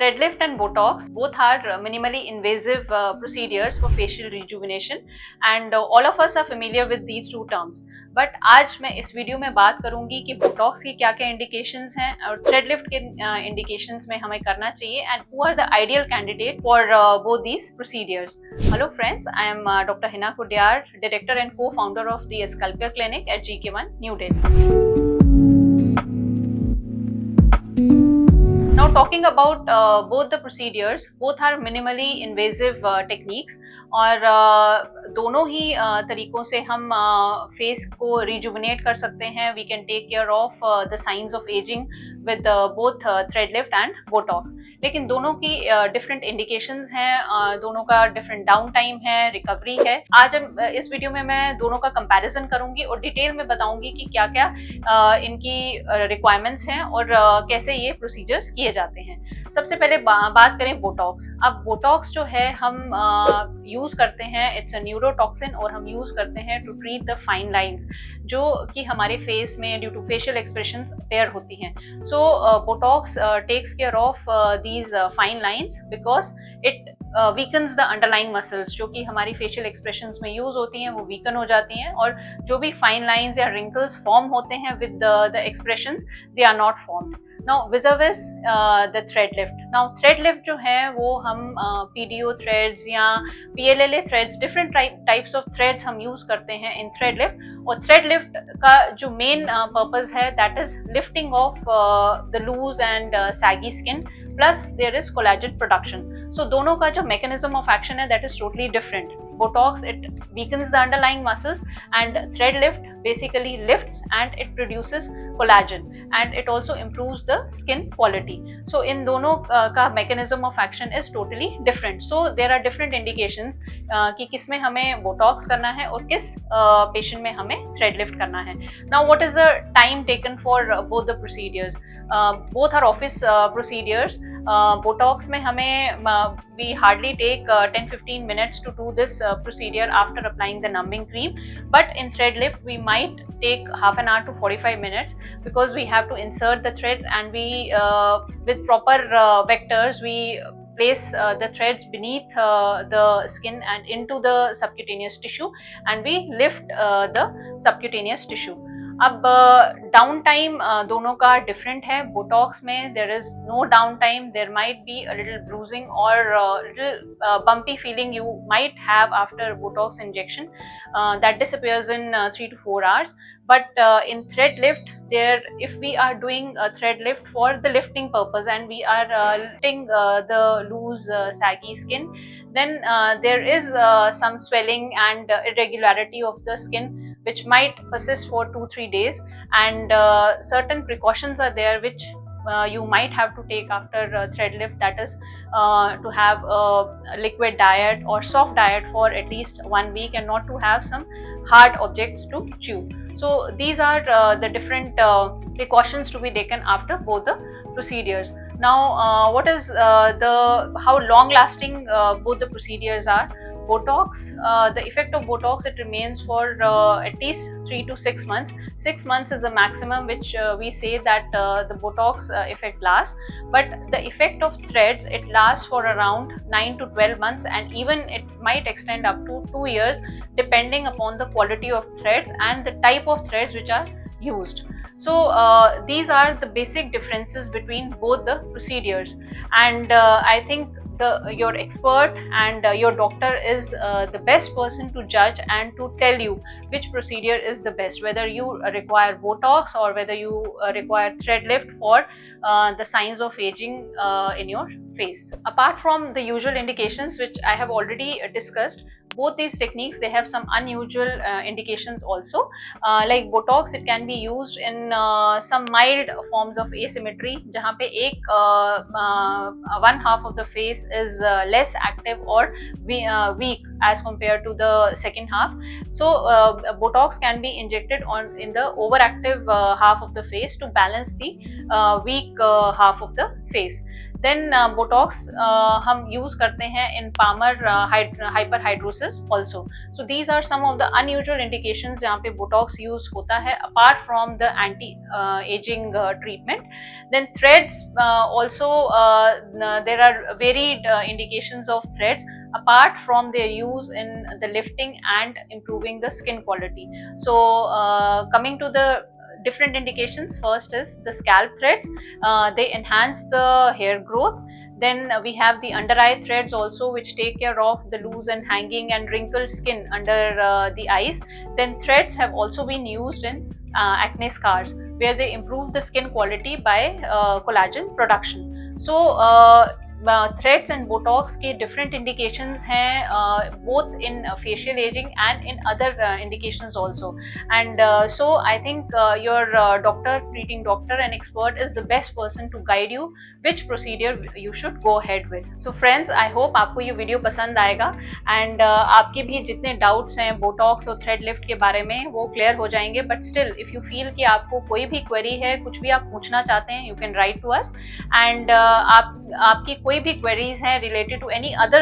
Thread lift and Botox both are minimally invasive procedures for facial rejuvenation, and all of us are familiar with these two terms. But आज मैं इस video में बात करूंगी कि Botox की क्या क्या इंडिकेशंस हैं और थ्रेड लिफ्ट के इंडिकेशंस में हमें करना चाहिए and who are the ideal candidate for both these procedures. Hello friends, I am doctor Hina Kudiyar, director and co founder of the Sculpier clinic at GK1 New Delhi. Now talking about both the procedures, both are minimally invasive techniques और दोनों ही तरीकों से हम face को rejuvenate कर सकते हैं. We can take care of the science of ageing with both thread lift and Botox. लेकिन दोनों की डिफरेंट इंडिकेशंस हैं, दोनों का डिफरेंट डाउन टाइम है, रिकवरी है. आज इस वीडियो में मैं दोनों का कंपैरिजन करूंगी और डिटेल में बताऊंगी कि क्या क्या इनकी रिक्वायरमेंट्स हैं और कैसे ये प्रोसीजर्स किए जाते हैं. सबसे पहले बात करें बोटॉक्स. अब बोटॉक्स जो है हम यूज करते हैं, इट्स अ न्यूरोटॉक्सिन और हम यूज करते हैं to treat the fine lines जो कि हमारे फेस में due to facial expression appear होती हैं. So botox takes care of these fine lines because it weakens the underlying muscles जो कि हमारी facial expressions में use होती हैं, वो weaken हो जाती हैं और जो भी fine lines या wrinkles form होते हैं with the expressions, they are not formed. Now vis-a-vis the thread lift. Now thread lift जो है वो हम PDO threads या PLLA threads, different types of threads हम use करते हैं in thread lift. और thread lift का जो main purpose है that is lifting of the loose and saggy skin plus there is collagen production. So दोनों का जो mechanism of action है that is totally different. Botox it weakens the underlying muscles and thread lift basically lifts and it produces collagen and it also improves the skin quality. So in दोनों का mechanism of action is totally different. So there are different indications कि किस में हमें Botox करना है और किस patient में हमें thread lift करना है. Now what is the time taken for both the procedures? Both are office procedures. Botox में हमें we hardly take 10-15 minutes to do this procedure after applying the numbing cream, but in thread lift we might take half an hour to 45 minutes because we have to insert the threads and we with proper vectors we place the threads beneath the skin and into the subcutaneous tissue and we lift the subcutaneous tissue. अब down time दोनों का different है. Botox में there is no down time. There might be a little bruising or little bumpy feeling you might have after botox injection that disappears in 3 to 4 hours. But in thread lift, if we are doing a thread lift for the lifting purpose and we are lifting the loose saggy skin, then there is some swelling and irregularity of the skin which might persist for 2-3 days and certain precautions are there which you might have to take after thread lift, that is to have a liquid diet or soft diet for at least 1 week and not to have some hard objects to chew. So these are the different precautions to be taken after both the procedures. Now what is how long lasting both the procedures are. Botox, the effect of Botox, it remains for at least 3 to 6 months. 6 months is the maximum which we say that the Botox effect lasts. But the effect of threads, it lasts for around 9 to 12 months and even it might extend up to 2 years depending upon the quality of threads and the type of threads which are used. So these are the basic differences between both the procedures and I think your expert and your doctor is the best person to judge and to tell you which procedure is the best, whether you require Botox or whether you require thread lift for the signs of aging in your face. Apart from the usual indications which I have already discussed, both these techniques they have some unusual indications also. Like Botox, it can be used in some mild forms of asymmetry jahan pe one half of the face is less active or weak as compared to the second half. So Botox can be injected in the overactive half of the face to balance the weak half of the face. Then botox हम use करते हैं in palmar hyperhidrosis also. So these are some of the unusual indications जहाँ पे botox use होता है apart from the anti aging treatment. Then threads also there are varied indications of threads apart from their use in the lifting and improving the skin quality. So coming to the different indications, first is the scalp threads. They enhance the hair growth. Then we have the under eye threads also, which take care of the loose and hanging and wrinkled skin under the eyes. Then threads have also been used in acne scars, where they improve the skin quality by collagen production. So threads and botox के different indications हैं, both in facial aging and in other indications also. And so I think your doctor, treating doctor and expert is the best person to guide you which procedure you should go ahead with. So friends, I hope आपको ये video पसंद आएगा and आपके भी जितने doubts हैं botox और thread lift के बारे में वो clear हो जाएंगे. But still if you feel कि आपको कोई भी query है, कुछ भी आप पूछना चाहते हैं, you can write to us. And आपकी कोई भी queries हैं related to any other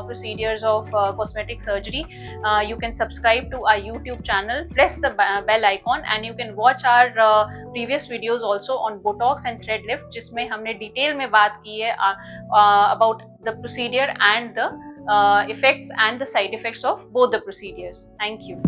procedures of cosmetic surgery, you can subscribe to our YouTube channel, press the bell icon, and you can watch our previous videos also on botox and thread lift, जिसमें हमने detail में बात की है about the procedure and the effects and the side effects of both the procedures. Thank you.